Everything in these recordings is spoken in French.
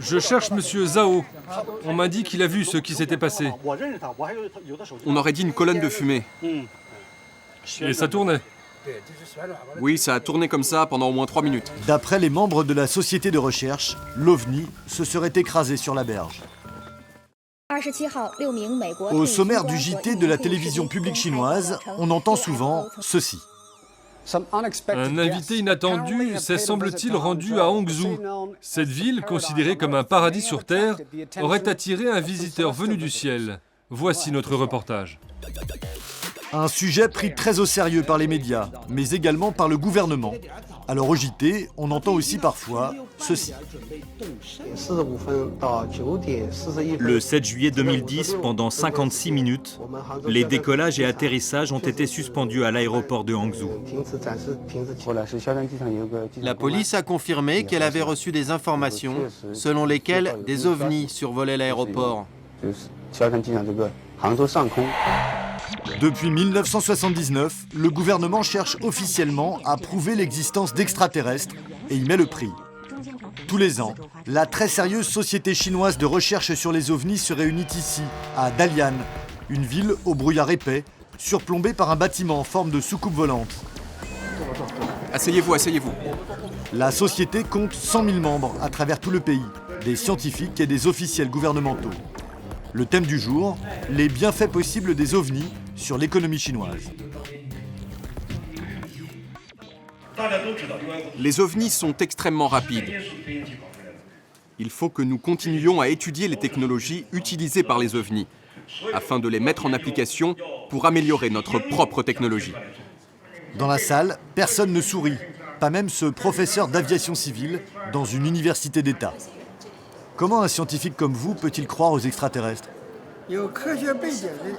Je cherche Monsieur Zhao. On m'a dit qu'il a vu ce qui s'était passé. On aurait dit une colonne de fumée. Et ça tournait. Oui, ça a tourné comme ça pendant au moins 3 minutes. D'après les membres de la société de recherche, l'OVNI se serait écrasé sur la berge. Au sommaire du JT de la télévision publique chinoise, on entend souvent ceci. Un invité inattendu s'est, semble-t-il, rendu à Hangzhou. Cette ville, considérée comme un paradis sur Terre, aurait attiré un visiteur venu du ciel. Voici notre reportage. Un sujet pris très au sérieux par les médias, mais également par le gouvernement. Alors au JT, on entend aussi parfois ceci. Le 7 juillet 2010, pendant 56 minutes, les décollages et atterrissages ont été suspendus à l'aéroport de Hangzhou. La police a confirmé qu'elle avait reçu des informations selon lesquelles des ovnis survolaient l'aéroport. Depuis 1979, le gouvernement cherche officiellement à prouver l'existence d'extraterrestres et y met le prix. Tous les ans, la très sérieuse société chinoise de recherche sur les ovnis se réunit ici, à Dalian, une ville au brouillard épais, surplombée par un bâtiment en forme de soucoupe volante. Asseyez-vous, asseyez-vous. La société compte 100 000 membres à travers tout le pays, des scientifiques et des officiels gouvernementaux. Le thème du jour, les bienfaits possibles des ovnis sur l'économie chinoise. Les ovnis sont extrêmement rapides. Il faut que nous continuions à étudier les technologies utilisées par les ovnis, afin de les mettre en application pour améliorer notre propre technologie. Dans la salle, personne ne sourit, pas même ce professeur d'aviation civile dans une université d'État. Comment un scientifique comme vous peut-il croire aux extraterrestres ?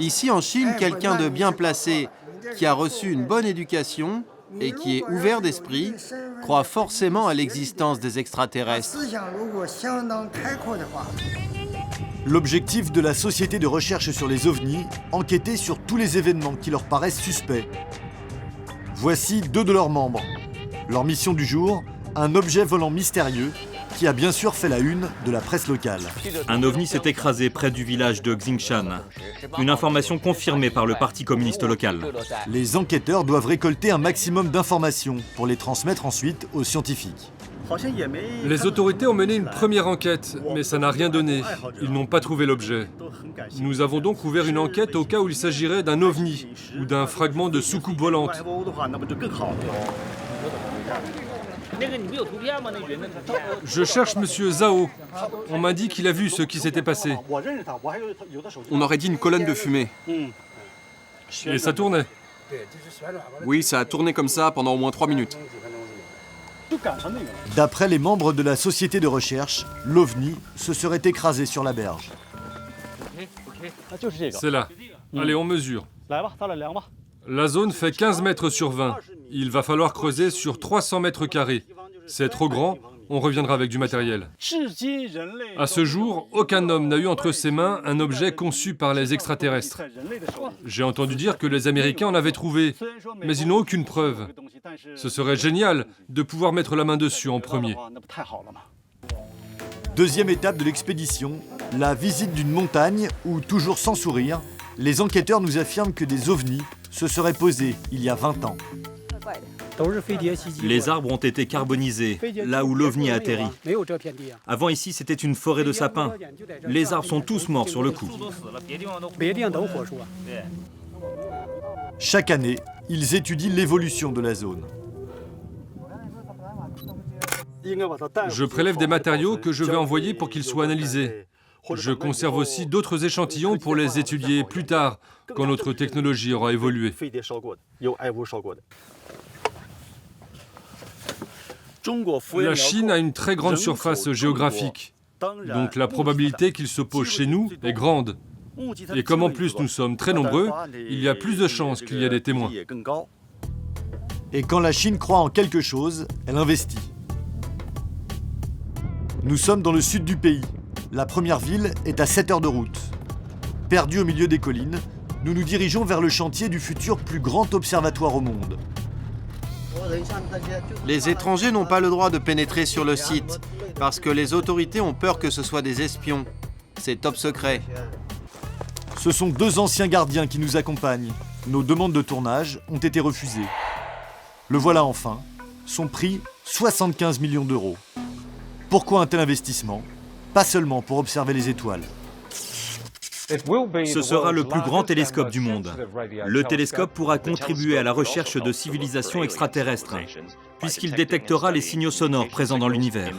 Ici en Chine, quelqu'un de bien placé, qui a reçu une bonne éducation et qui est ouvert d'esprit, croit forcément à l'existence des extraterrestres. L'objectif de la société de recherche sur les ovnis, enquêter sur tous les événements qui leur paraissent suspects. Voici 2 de leurs membres. Leur mission du jour, un objet volant mystérieux qui a bien sûr fait la une de la presse locale. Un ovni s'est écrasé près du village de Xingshan. Une information confirmée par le parti communiste local. Les enquêteurs doivent récolter un maximum d'informations pour les transmettre ensuite aux scientifiques. Les autorités ont mené une première enquête, mais ça n'a rien donné. Ils n'ont pas trouvé l'objet. Nous avons donc ouvert une enquête au cas où il s'agirait d'un ovni ou d'un fragment de soucoupe volante. Je cherche Monsieur Zhao. On m'a dit qu'il a vu ce qui s'était passé. On aurait dit une colonne de fumée. Et ça tournait. Oui, ça a tourné comme ça pendant au moins 3 minutes. D'après les membres de la société de recherche, l'OVNI se serait écrasé sur la berge. C'est là. Allez, on mesure. La zone fait 15 mètres sur 20. Il va falloir creuser sur 300 mètres carrés. C'est trop grand, on reviendra avec du matériel. À ce jour, aucun homme n'a eu entre ses mains un objet conçu par les extraterrestres. J'ai entendu dire que les Américains en avaient trouvé, mais ils n'ont aucune preuve. Ce serait génial de pouvoir mettre la main dessus en premier. Deuxième étape de l'expédition, la visite d'une montagne où, toujours sans sourire, les enquêteurs nous affirment que des ovnis se seraient posés il y a 20 ans. Les arbres ont été carbonisés, là où l'ovni a atterri. Avant ici, c'était une forêt de sapins. Les arbres sont tous morts sur le coup. Chaque année, ils étudient l'évolution de la zone. Je prélève des matériaux que je vais envoyer pour qu'ils soient analysés. Je conserve aussi d'autres échantillons pour les étudier plus tard, quand notre technologie aura évolué. La Chine a une très grande surface géographique, donc la probabilité qu'il se pose chez nous est grande. Et comme en plus nous sommes très nombreux, il y a plus de chances qu'il y ait des témoins. Et quand la Chine croit en quelque chose, elle investit. Nous sommes dans le sud du pays. La première ville est à 7 heures de route. Perdus au milieu des collines, nous nous dirigeons vers le chantier du futur plus grand observatoire au monde. Les étrangers n'ont pas le droit de pénétrer sur le site parce que les autorités ont peur que ce soit des espions. C'est top secret. Ce sont 2 anciens gardiens qui nous accompagnent. Nos demandes de tournage ont été refusées. Le voilà enfin. Son prix, 75 millions d'euros. Pourquoi un tel investissement? Pas seulement pour observer les étoiles. Ce sera le plus grand télescope du monde. Le télescope pourra contribuer à la recherche de civilisations extraterrestres, puisqu'il détectera les signaux sonores présents dans l'univers.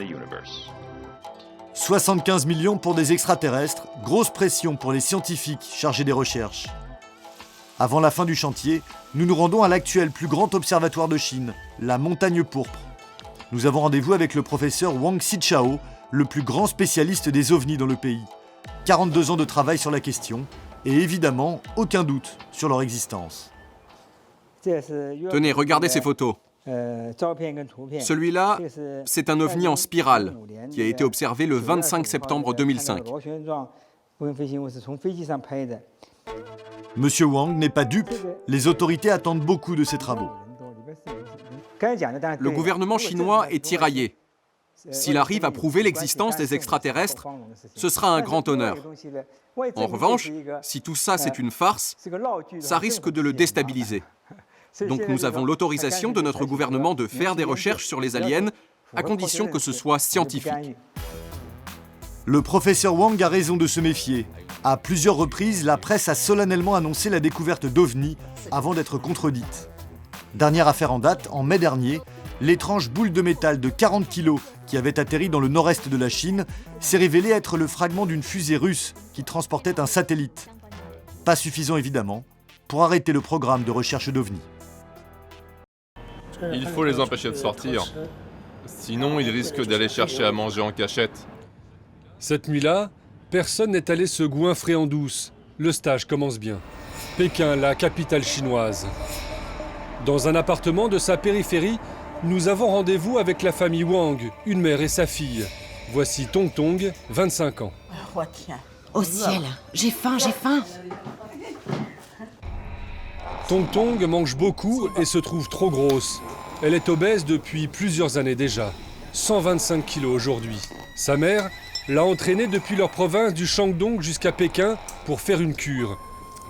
75 millions pour des extraterrestres, grosse pression pour les scientifiques chargés des recherches. Avant la fin du chantier, nous nous rendons à l'actuel plus grand observatoire de Chine, la Montagne Pourpre. Nous avons rendez-vous avec le professeur Wang Xichao, le plus grand spécialiste des ovnis dans le pays. 42 ans de travail sur la question, et évidemment, aucun doute sur leur existence. Tenez, regardez ces photos. Celui-là, c'est un ovni en spirale qui a été observé le 25 septembre 2005. Monsieur Wang n'est pas dupe, les autorités attendent beaucoup de ces travaux. Le gouvernement chinois est tiraillé. S'il arrive à prouver l'existence des extraterrestres, ce sera un grand honneur. En revanche, si tout ça c'est une farce, ça risque de le déstabiliser. Donc nous avons l'autorisation de notre gouvernement de faire des recherches sur les aliens, à condition que ce soit scientifique. Le professeur Wang a raison de se méfier. À plusieurs reprises, la presse a solennellement annoncé la découverte d'ovnis avant d'être contredite. Dernière affaire en date, en mai dernier, l'étrange boule de métal de 40 kg qui avait atterri dans le nord-est de la Chine s'est révélé être le fragment d'une fusée russe qui transportait un satellite. Pas suffisant évidemment pour arrêter le programme de recherche d'ovnis. Il faut les empêcher de sortir. Sinon, ils risquent d'aller chercher à manger en cachette. Cette nuit-là, personne n'est allé se goinfrer en douce. Le stage commence bien. Pékin, la capitale chinoise. Dans un appartement de sa périphérie, nous avons rendez-vous avec la famille Wang, une mère et sa fille. Voici Tong Tong, 25 ans. Au ciel, j'ai faim, j'ai faim. Tong Tong mange beaucoup et se trouve trop grosse. Elle est obèse depuis plusieurs années déjà. 125 kilos aujourd'hui. Sa mère l'a entraînée depuis leur province du Shandong jusqu'à Pékin pour faire une cure.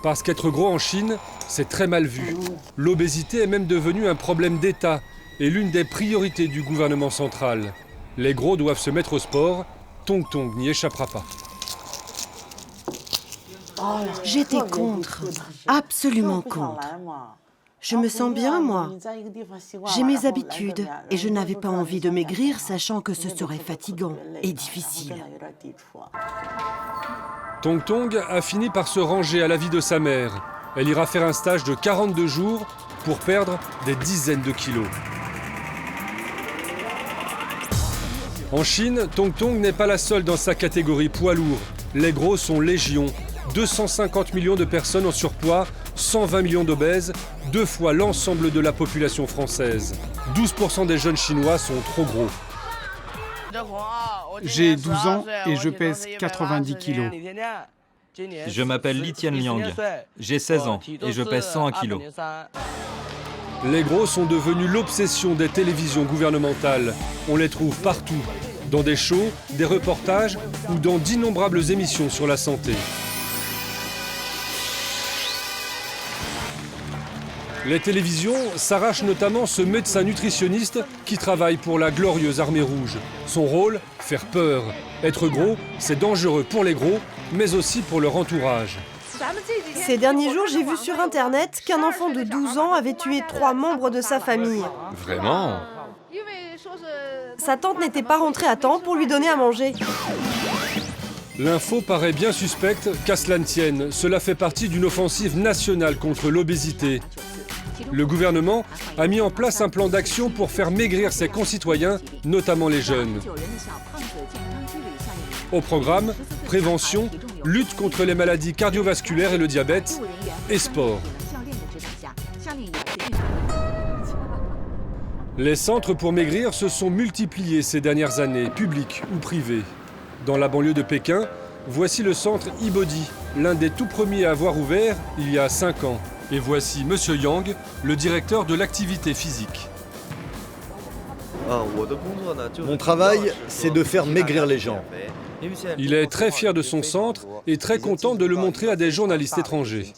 Parce qu'être gros en Chine, c'est très mal vu. L'obésité est même devenue un problème d'État et l'une des priorités du gouvernement central. Les gros doivent se mettre au sport, Tong Tong n'y échappera pas. J'étais contre, absolument contre. Je me sens bien, moi. J'ai mes habitudes et je n'avais pas envie de maigrir, sachant que ce serait fatigant et difficile. Tong Tong a fini par se ranger à l'avis de sa mère. Elle ira faire un stage de 42 jours pour perdre des dizaines de kilos. En Chine, Tong Tong n'est pas la seule dans sa catégorie poids lourd. Les gros sont légion. 250 millions de personnes en surpoids, 120 millions d'obèses, 2 fois l'ensemble de la population française. 12% des jeunes Chinois sont trop gros. J'ai 12 ans et je pèse 90 kilos. Je m'appelle Li Tianliang. J'ai 16 ans et je pèse 101 kilos. Les gros sont devenus l'obsession des télévisions gouvernementales. On les trouve partout, dans des shows, des reportages ou dans d'innombrables émissions sur la santé. Les télévisions s'arrachent notamment ce médecin nutritionniste qui travaille pour la glorieuse Armée Rouge. Son rôle, faire peur. Être gros, c'est dangereux pour les gros, mais aussi pour leur entourage. Ces derniers jours, j'ai vu sur Internet qu'un enfant de 12 ans avait tué 3 membres de sa famille. Vraiment? Sa tante n'était pas rentrée à temps pour lui donner à manger. L'info paraît bien suspecte, qu'à cela ne tienne, cela fait partie d'une offensive nationale contre l'obésité. Le gouvernement a mis en place un plan d'action pour faire maigrir ses concitoyens, notamment les jeunes. Au programme, prévention, lutte contre les maladies cardiovasculaires et le diabète, et sport. Les centres pour maigrir se sont multipliés ces dernières années, publics ou privés. Dans la banlieue de Pékin, voici le centre eBody, l'un des tout premiers à avoir ouvert il y a 5 ans. Et voici Monsieur Yang, le directeur de l'activité physique. Mon travail, c'est de faire maigrir les gens. Il est très fier de son centre et très content de le montrer à des journalistes étrangers.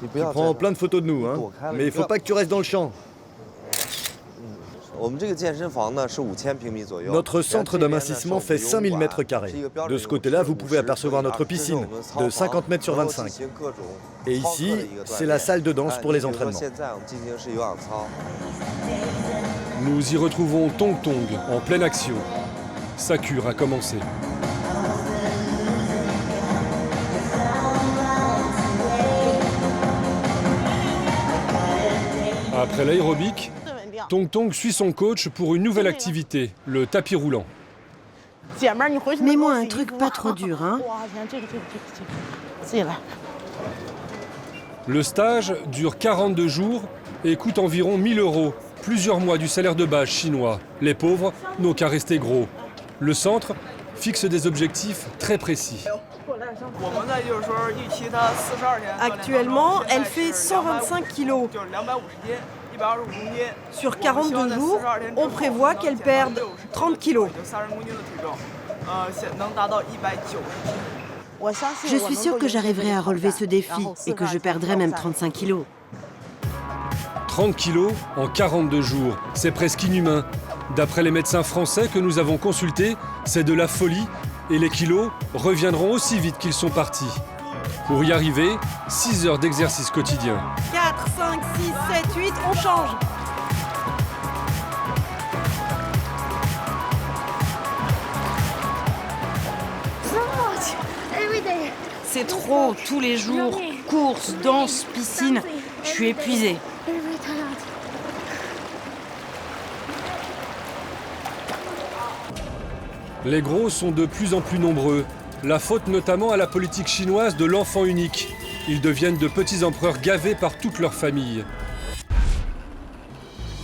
Tu prends plein de photos de nous, hein, mais il faut pas que tu restes dans le champ. Notre centre d'amincissement fait 5000 mètres carrés. De ce côté-là, vous pouvez apercevoir notre piscine, de 50 mètres sur 25. Et ici, c'est la salle de danse pour les entraînements. Nous y retrouvons Tong Tong en pleine action. Sa cure a commencé. Après l'aérobic, Tong Tong suit son coach pour une nouvelle activité, le tapis roulant. Mets-moi un truc pas trop dur, hein. Le stage dure 42 jours et coûte environ 1 000 €, plusieurs mois du salaire de base chinois. Les pauvres n'ont qu'à rester gros. Le centre fixe des objectifs très précis. Actuellement, elle fait 125 kilos. Sur 42 jours, on prévoit qu'elle perde 30 kilos. Je suis sûre que j'arriverai à relever ce défi et que je perdrai même 35 kilos. 30 kilos en 42 jours, c'est presque inhumain. D'après les médecins français que nous avons consultés, c'est de la folie et les kilos reviendront aussi vite qu'ils sont partis. Pour y arriver, 6 heures d'exercice quotidien. 4, 5, 6, 7, 8, on change. C'est trop, tous les jours. Course, danse, piscine. Je suis épuisée. Les gros sont de plus en plus nombreux. La faute notamment à la politique chinoise de l'enfant unique. Ils deviennent de petits empereurs gavés par toute leur famille.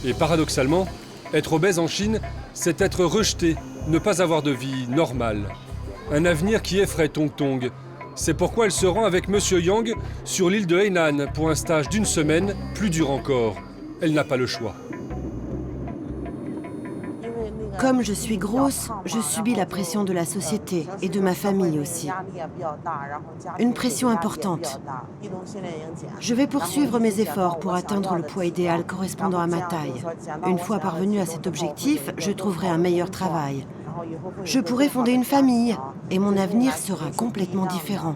Et paradoxalement, être obèse en Chine, c'est être rejeté, ne pas avoir de vie normale. Un avenir qui effraie Tong Tong. C'est pourquoi elle se rend avec Monsieur Yang sur l'île de Hainan pour un stage d'1 semaine, plus dur encore. Elle n'a pas le choix. Comme je suis grosse, je subis la pression de la société et de ma famille aussi. Une pression importante. Je vais poursuivre mes efforts pour atteindre le poids idéal correspondant à ma taille. Une fois parvenue à cet objectif, je trouverai un meilleur travail. Je pourrai fonder une famille et mon avenir sera complètement différent.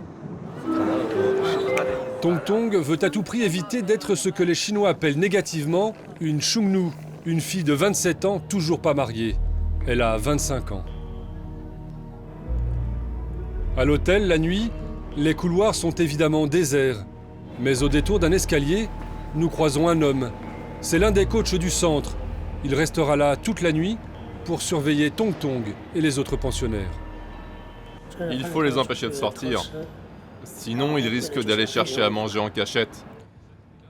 Tong Tong veut à tout prix éviter d'être ce que les Chinois appellent négativement une Xiongnu, une fille de 27 ans toujours pas mariée. Elle a 25 ans. À l'hôtel, la nuit, les couloirs sont évidemment déserts. Mais au détour d'un escalier, nous croisons un homme. C'est l'un des coachs du centre. Il restera là toute la nuit pour surveiller Tong Tong et les autres pensionnaires. Il faut les empêcher de sortir. Sinon, ils risquent d'aller chercher à manger en cachette.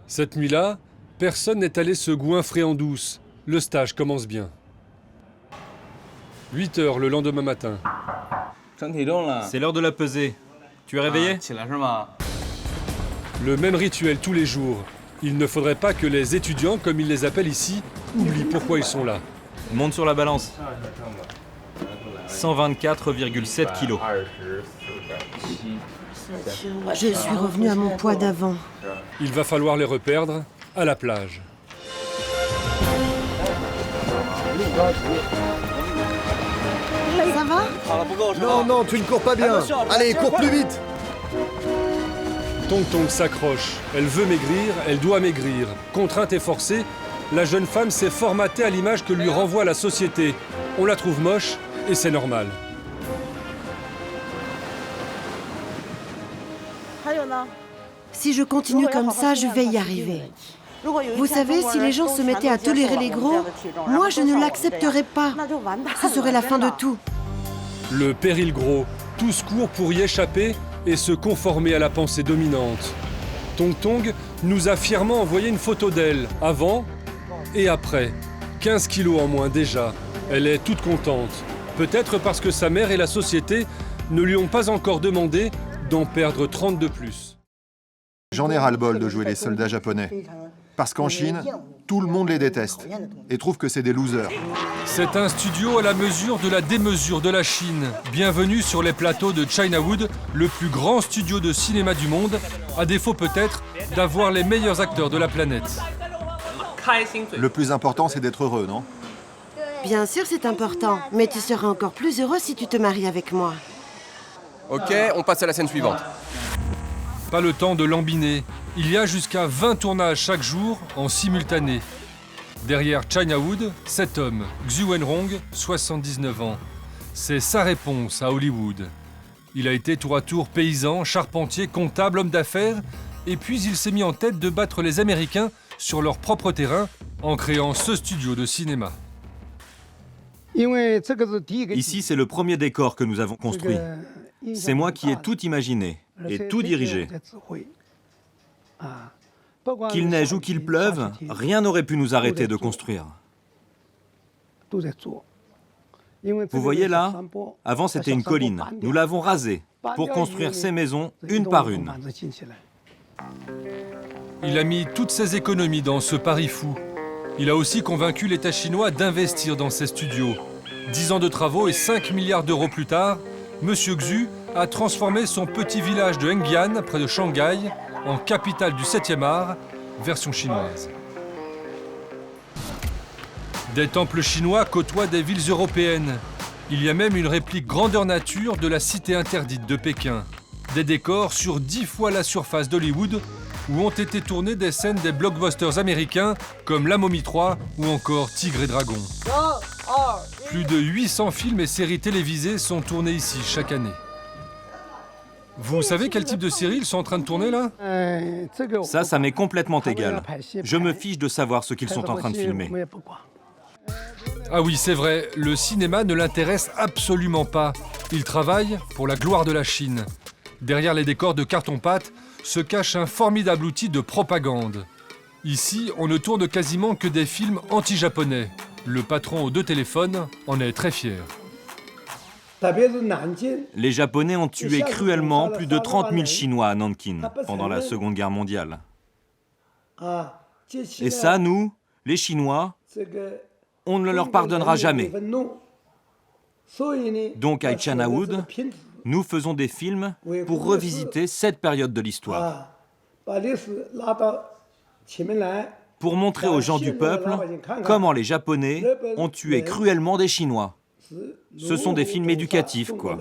Cette nuit-là, personne n'est allé se goinfrer en douce. Le stage commence bien. 8 heures le lendemain matin. C'est l'heure de la pesée. Tu es réveillé? Le même rituel tous les jours. Il ne faudrait pas que les étudiants, comme ils les appellent ici, oublient pourquoi ils sont là. Monte sur la balance. 124,7 kilos. Je suis revenue à mon poids d'avant. Il va falloir les reperdre à la plage. Ça va? Non, non, tu ne cours pas bien. Allez, cours plus vite. Tong Tong s'accroche. Elle veut maigrir, elle doit maigrir. Contrainte et forcée, la jeune femme s'est formatée à l'image que lui renvoie la société. On la trouve moche et c'est normal. Si je continue comme ça, je vais y arriver. Vous savez, si les gens se mettaient à tolérer les gros, moi je ne l'accepterais pas. Ce serait la fin de tout. Le péril gros, tous courent pour y échapper et se conformer à la pensée dominante. Tong Tong nous a fièrement envoyé une photo d'elle, avant et après. 15 kilos en moins déjà. Elle est toute contente. Peut-être parce que sa mère et la société ne lui ont pas encore demandé d'en perdre 30 de plus. J'en ai ras-le-bol de jouer les soldats japonais. Parce qu'en Chine, tout le monde les déteste et trouve que c'est des losers. C'est un studio à la mesure de la démesure de la Chine. Bienvenue sur les plateaux de Chinawood, le plus grand studio de cinéma du monde, à défaut peut-être d'avoir les meilleurs acteurs de la planète. Le plus important, c'est d'être heureux, non? Bien sûr, c'est important, mais tu seras encore plus heureux si tu te maries avec moi. Ok, on passe à la scène suivante. Pas le temps de lambiner. Il y a jusqu'à 20 tournages chaque jour en simultané. Derrière Chinawood, cet homme, Xu Wenrong, 79 ans. C'est sa réponse à Hollywood. Il a été tour à tour paysan, charpentier, comptable, homme d'affaires, et puis il s'est mis en tête de battre les Américains sur leur propre terrain en créant ce studio de cinéma. Ici, c'est le premier décor que nous avons construit. C'est moi qui ai tout imaginé et tout dirigé. Qu'il neige ou qu'il pleuve, rien n'aurait pu nous arrêter de construire. Vous voyez là, avant c'était une colline. Nous l'avons rasée pour construire ces maisons une par une. Il a mis toutes ses économies dans ce pari fou. Il a aussi convaincu l'État chinois d'investir dans ses studios. 10 ans de travaux et 5 milliards d'euros plus tard, M. Xu a transformé son petit village de Hengyan, près de Shanghai, en capitale du 7e art, version chinoise. Des temples chinois côtoient des villes européennes. Il y a même une réplique grandeur nature de la cité interdite de Pékin. Des décors sur 10 fois la surface d'Hollywood, où ont été tournées des scènes des blockbusters américains comme La Momie 3 ou encore Tigre et Dragon. Plus de 800 films et séries télévisées sont tournés ici chaque année. Vous savez quel type de série ils sont en train de tourner là? Ça m'est complètement égal. Je me fiche de savoir ce qu'ils sont en train de filmer. Ah oui, c'est vrai, le cinéma ne l'intéresse absolument pas. Il travaille pour la gloire de la Chine. Derrière les décors de carton-pâte se cache un formidable outil de propagande. Ici, on ne tourne quasiment que des films anti-japonais. Le patron aux 2 téléphones en est très fier. Les Japonais ont tué cruellement plus de 30 000 Chinois à Nankin pendant la Seconde Guerre mondiale. Et ça, nous, les Chinois, on ne leur pardonnera jamais. Donc à Chinawood, nous faisons des films pour revisiter cette période de l'histoire. Pour montrer aux gens du peuple comment les Japonais ont tué cruellement des Chinois. Ce sont des films éducatifs, quoi.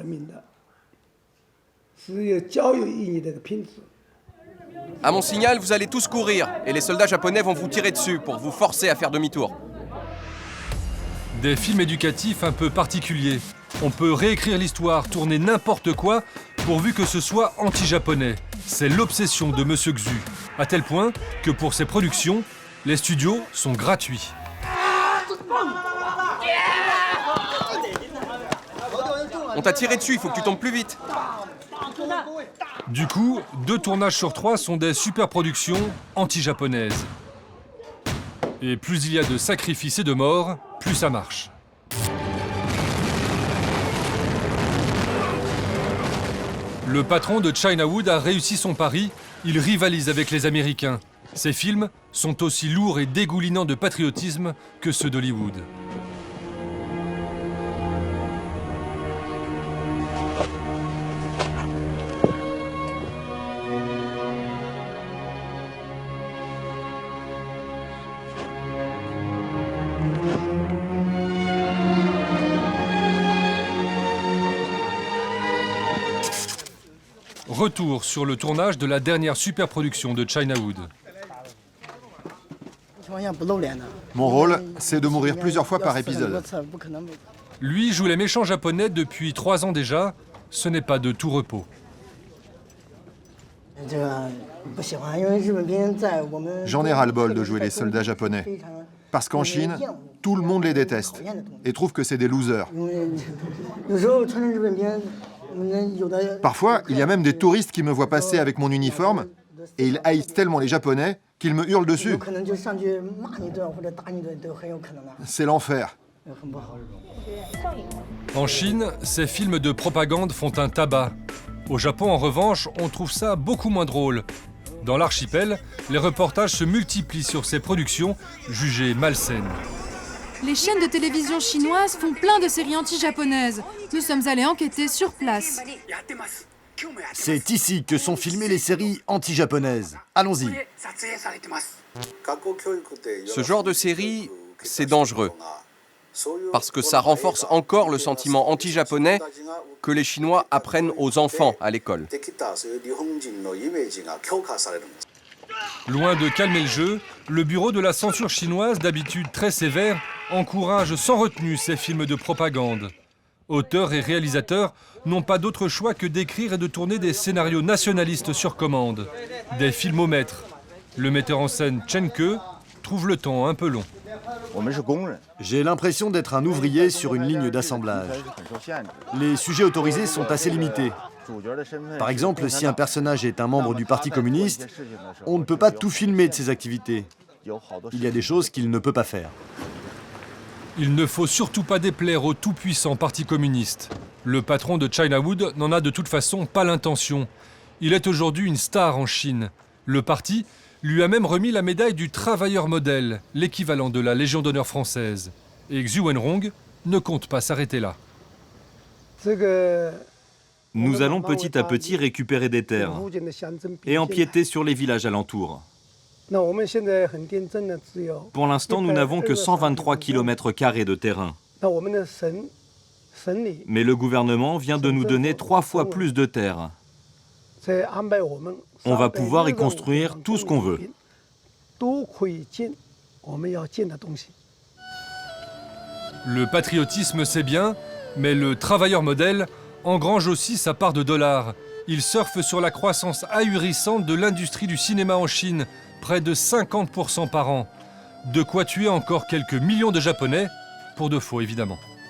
À mon signal, vous allez tous courir et les soldats japonais vont vous tirer dessus pour vous forcer à faire demi-tour. Des films éducatifs un peu particuliers. On peut réécrire l'histoire, tourner n'importe quoi, pourvu que ce soit anti-japonais. C'est l'obsession de Monsieur Xu, à tel point que pour ses productions, les studios sont gratuits. On t'a tiré dessus, il faut que tu tombes plus vite. Du coup, 2 tournages sur 3 sont des super-productions anti-japonaises. Et plus il y a de sacrifices et de morts, plus ça marche. Le patron de Chinawood a réussi son pari, il rivalise avec les Américains. Ses films sont aussi lourds et dégoulinants de patriotisme que ceux d'Hollywood. Retour sur le tournage de la dernière superproduction de Chinawood. Mon rôle, c'est de mourir plusieurs fois par épisode. Lui joue les méchants japonais depuis 3 ans déjà. Ce n'est pas de tout repos. J'en ai ras-le-bol de jouer les soldats japonais. Parce qu'en Chine, tout le monde les déteste et trouve que c'est des losers. Parfois, il y a même des touristes qui me voient passer avec mon uniforme et ils haïssent tellement les Japonais qu'ils me hurlent dessus. C'est l'enfer. En Chine, ces films de propagande font un tabac. Au Japon, en revanche, on trouve ça beaucoup moins drôle. Dans l'archipel, les reportages se multiplient sur ces productions jugées malsaines. Les chaînes de télévision chinoises font plein de séries anti-japonaises. Nous sommes allés enquêter sur place. C'est ici que sont filmées les séries anti-japonaises. Allons-y. Ce genre de série, c'est dangereux. Parce que ça renforce encore le sentiment anti-japonais que les Chinois apprennent aux enfants à l'école. Loin de calmer le jeu, le bureau de la censure chinoise, d'habitude très sévère, encourage sans retenue ces films de propagande. Auteurs et réalisateurs n'ont pas d'autre choix que d'écrire et de tourner des scénarios nationalistes sur commande, des filmomètres. Le metteur en scène Chen Ke trouve le temps un peu long. J'ai l'impression d'être un ouvrier sur une ligne d'assemblage. Les sujets autorisés sont assez limités. Par exemple, si un personnage est un membre du Parti communiste, on ne peut pas tout filmer de ses activités. Il y a des choses qu'il ne peut pas faire. Il ne faut surtout pas déplaire au tout-puissant Parti communiste. Le patron de Chinawood n'en a de toute façon pas l'intention. Il est aujourd'hui une star en Chine. Le parti lui a même remis la médaille du travailleur modèle, l'équivalent de la Légion d'honneur française. Et Xu Wenrong ne compte pas s'arrêter là. Nous allons petit à petit récupérer des terres et empiéter sur les villages alentours. Pour l'instant, nous n'avons que 123 km² de terrain. Mais le gouvernement vient de nous donner 3 fois plus de terres. On va pouvoir y construire tout ce qu'on veut. Le patriotisme, c'est bien, mais le travailleur modèle engrange aussi sa part de dollars. Il surfe sur la croissance ahurissante de l'industrie du cinéma en Chine, près de 50% par an. De quoi tuer encore quelques millions de Japonais, pour de faux évidemment.